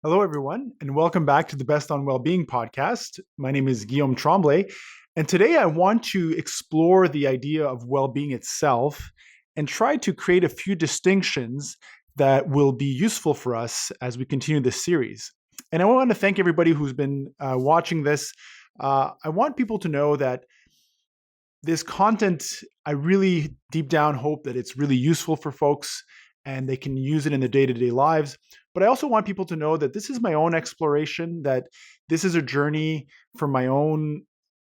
Hello, everyone, and welcome back to the Best on Wellbeing podcast. My name is Guillaume Tremblay, and today I want to explore the idea of well-being itself and try to create a few distinctions that will be useful for us as we continue this series. And I want to thank everybody who's been watching this. I want people to know that this content, I really deep down hope that it's really useful for folks and they can use it in their day-to-day lives. But I also want people to know that this is my own exploration, that this is a journey for my own,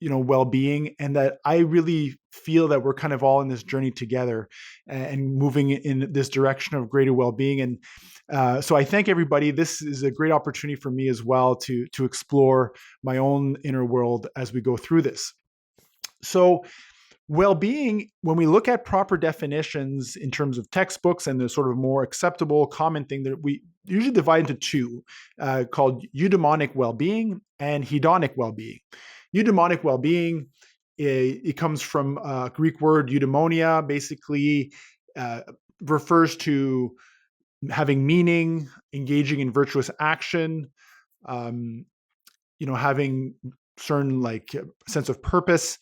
well-being, and that I really feel that we're kind of all in this journey together and moving in this direction of greater well-being. And so I thank everybody. This is a great opportunity for me as well to explore my own inner world as we go through this. So well-being, when we look at proper definitions in terms of textbooks and the sort of more acceptable common thing that we usually divide into two, called eudaimonic well-being and hedonic well-being. Eudaimonic well-being, it comes from a Greek word eudaimonia, basically refers to having meaning, engaging in virtuous action, um, having certain sense of purpose.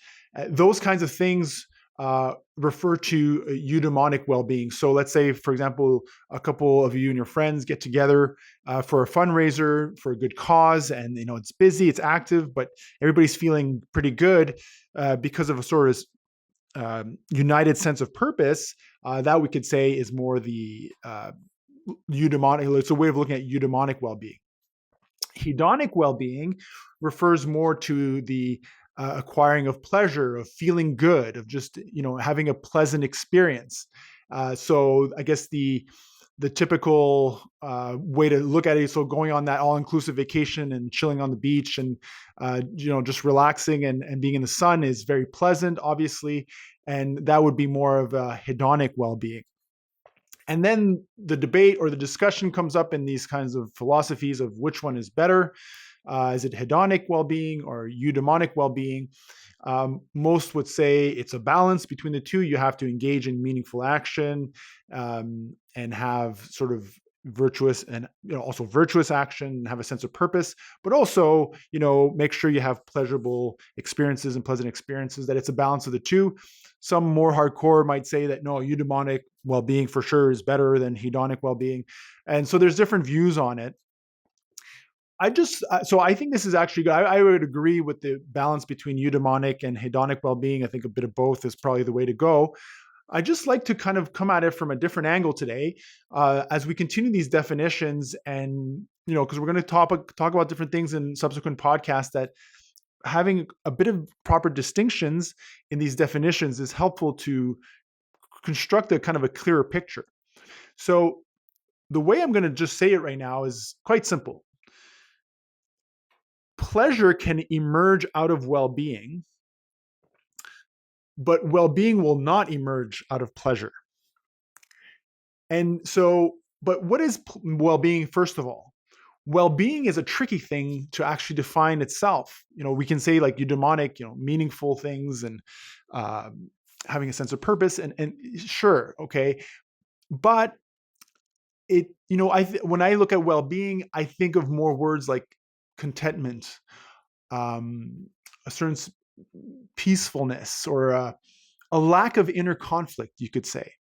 Those kinds of things refer to eudaimonic well-being. So let's say, for example, a couple of you and your friends get together for a fundraiser for a good cause, and it's busy, it's active, but everybody's feeling pretty good because of a sort of united sense of purpose. That we could say is more the eudaimonic. It's a way of looking at eudaimonic well-being. Hedonic well-being refers more to the acquiring of pleasure, of feeling good, of just having a pleasant experience. So I guess the typical way to look at it, so going on that all-inclusive vacation and chilling on the beach and just relaxing and being in the sun is very pleasant, obviously, and that would be more of a hedonic well-being. And then the debate or the discussion comes up in these kinds of philosophies of which one is better. Is it hedonic well-being or eudaimonic well-being? Most would say it's a balance between the two. You have to engage in meaningful action and have sort of virtuous and also virtuous action and have a sense of purpose, but also make sure you have pleasurable experiences and pleasant experiences, that it's a balance of the two. Some more hardcore might say that no, eudaimonic well-being for sure is better than hedonic well-being. And so there's different views on it. So I think this is actually good. I would agree with the balance between eudaimonic and hedonic well-being. I think a bit of both is probably the way to go. I just like to kind of come at it from a different angle today, as we continue these definitions, and because we're going to talk about different things in subsequent podcasts, that having a bit of proper distinctions in these definitions is helpful to construct a kind of a clearer picture. So the way I'm going to just say it right now is quite simple. Pleasure can emerge out of well-being, but well-being will not emerge out of pleasure. And so, but what is well-being, first of all? Well-being is a tricky thing to actually define itself. We can say like eudaimonic, meaningful things and having a sense of purpose, and sure, okay, but it, when I look at well-being, I think of more words like contentment, a certain peacefulness, or a lack of inner conflict, you could say.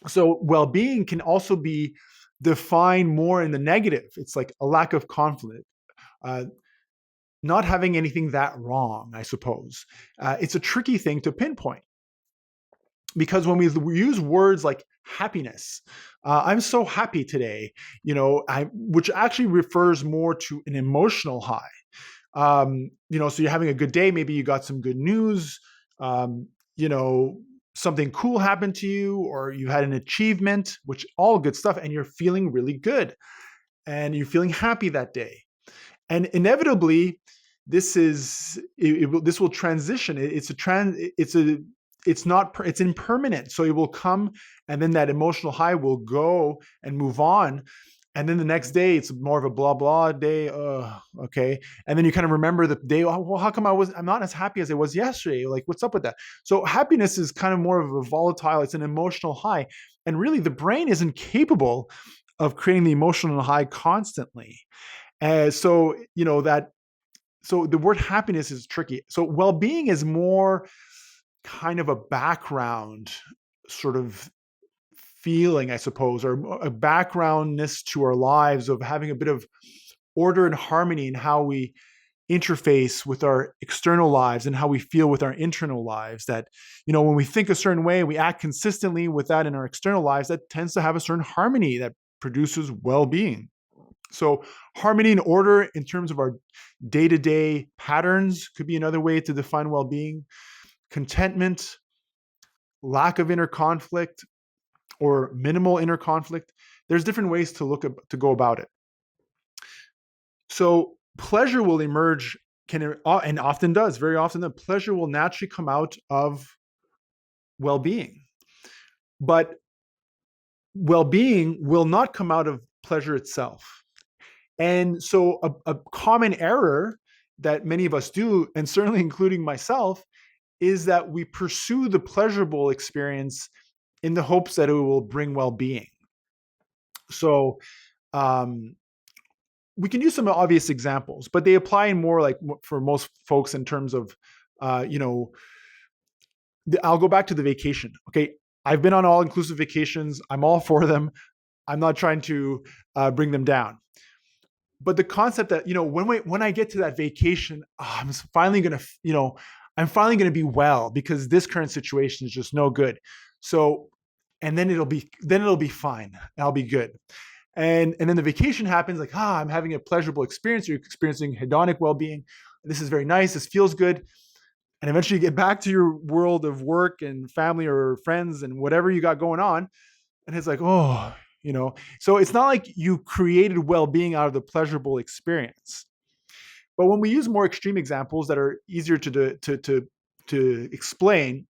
So well-being can also be defined more in the negative. It's like a lack of conflict, not having anything that wrong, I suppose. It's a tricky thing to pinpoint, because when we use words like happiness, I'm so happy today, which actually refers more to an emotional high. So you're having a good day, maybe you got some good news, something cool happened to you, or you had an achievement, which all good stuff, and you're feeling really good and you're feeling happy that day. And inevitably, this will transition. It's impermanent. So it will come, and then that emotional high will go and move on. And then the next day, it's more of a blah, blah day. Okay. And then you kind of remember the day, oh, well, how come I'm not as happy as I was yesterday? Like, what's up with that? So happiness is kind of more of a volatile, it's an emotional high. And really, the brain isn't capable of creating the emotional high constantly. And so, so the word happiness is tricky. So well-being is more kind of a background sort of feeling, I suppose, or a backgroundness to our lives of having a bit of order and harmony in how we interface with our external lives and how we feel with our internal lives. That, when we think a certain way, we act consistently with that in our external lives, that tends to have a certain harmony that produces well-being. So harmony and order in terms of our day-to-day patterns could be another way to define well-being. Contentment, lack of inner conflict, or minimal inner conflict. There's different ways to go about it. So pleasure will emerge, and often does, very often, the pleasure will naturally come out of well-being. But well-being will not come out of pleasure itself. And so a common error that many of us do, and certainly including myself, is that we pursue the pleasurable experience in the hopes that it will bring well-being. So we can use some obvious examples, but they apply more like for most folks in terms of, I'll go back to the vacation. Okay. I've been on all-inclusive vacations. I'm all for them. I'm not trying to bring them down. But the concept that, when I get to that vacation, I'm finally going to be well because this current situation is just no good. So, and then it'll be fine. I'll be good. And then the vacation happens, like, I'm having a pleasurable experience. You're experiencing hedonic well-being. This is very nice. This feels good. And eventually you get back to your world of work and family or friends and whatever you got going on. And it's like, so it's not like you created well-being out of the pleasurable experience. But when we use more extreme examples that are easier to explain,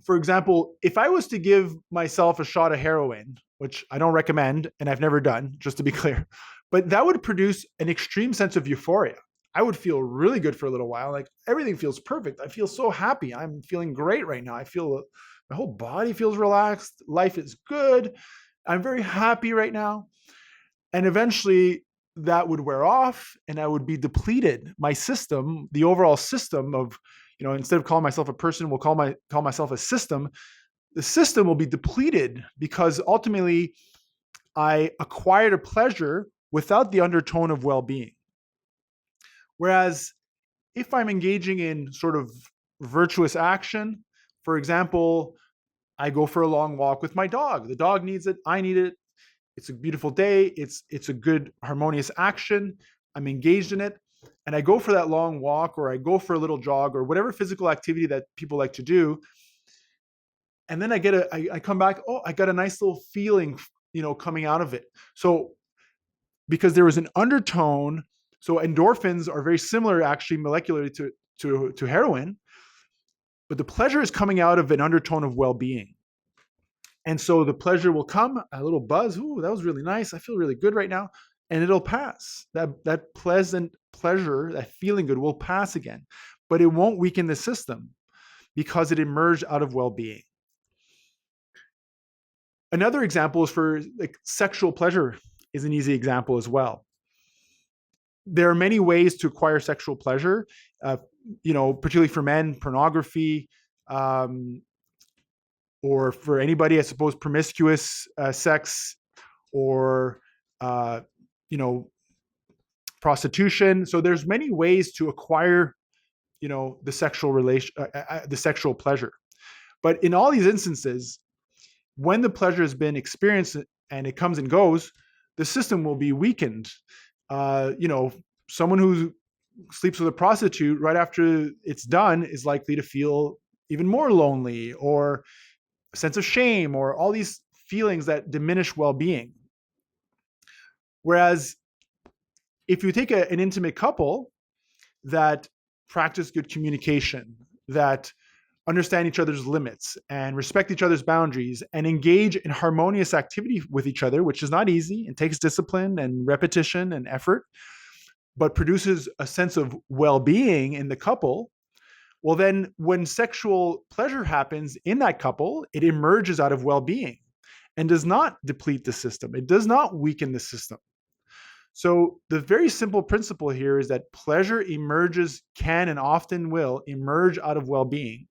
for example, if I was to give myself a shot of heroin, which I don't recommend and I've never done, just to be clear, but that would produce an extreme sense of euphoria. I would feel really good for a little while. Like everything feels perfect. I feel so happy. I'm feeling great right now. I feel my whole body feels relaxed. Life is good. I'm very happy right now. And eventually that would wear off and I would be depleted. My system, the overall system of, instead of calling myself a person, we'll call myself a system. The system will be depleted because ultimately I acquired a pleasure without the undertone of well-being. Whereas if I'm engaging in sort of virtuous action, for example, I go for a long walk with my dog. The dog needs it. I need it. It's a beautiful day. It's a good harmonious action. I'm engaged in it. And I go for that long walk or I go for a little jog or whatever physical activity that people like to do. And then I come back, I got a nice little feeling, coming out of it. So because there was an undertone, so endorphins are very similar actually molecularly to heroin, but the pleasure is coming out of an undertone of well-being. And so the pleasure will come, a little buzz. Ooh, that was really nice. I feel really good right now. And it'll pass. That pleasant pleasure, that feeling good will pass again. But it won't weaken the system because it emerged out of well-being. Another example is for like sexual pleasure is an easy example as well. There are many ways to acquire sexual pleasure, particularly for men, pornography, or for anybody, I suppose, promiscuous sex or, prostitution. So there's many ways to acquire, the sexual pleasure. But in all these instances, when the pleasure has been experienced and it comes and goes, the system will be weakened. Someone who sleeps with a prostitute right after it's done is likely to feel even more lonely or a sense of shame or all these feelings that diminish well-being. Whereas if you take an intimate couple that practice good communication, that understand each other's limits and respect each other's boundaries and engage in harmonious activity with each other, which is not easy and takes discipline and repetition and effort, but produces a sense of well-being in the couple, well, then when sexual pleasure happens in that couple, it emerges out of well-being. and does not deplete the system. It does not weaken the system. So the very simple principle here is that pleasure can and often will emerge out of well-being,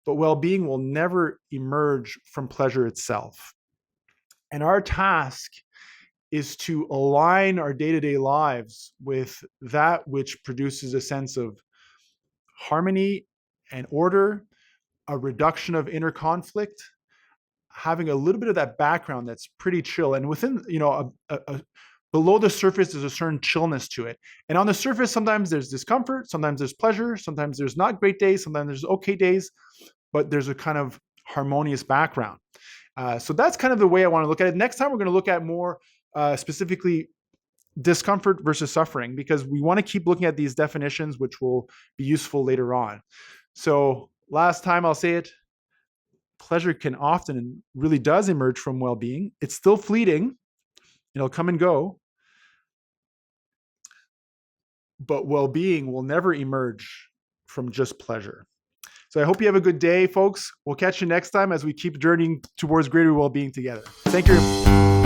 but well-being will never emerge from pleasure itself. And our task is to align our day-to-day lives with that which produces a sense of harmony and order, a reduction of inner conflict, having a little bit of that background that's pretty chill. And within, below the surface, there's a certain chillness to it. And on the surface, sometimes there's discomfort, sometimes there's pleasure, sometimes there's not great days, sometimes there's okay days, but there's a kind of harmonious background. So that's kind of the way I want to look at it. Next time, we're going to look at more specifically discomfort versus suffering, because we want to keep looking at these definitions, which will be useful later on. So last time I'll say it, pleasure can often and really does emerge from well-being. It's still fleeting. It'll come and go. But well-being will never emerge from just pleasure. So I hope you have a good day, folks. We'll catch you next time as we keep journeying towards greater well-being together. Thank you.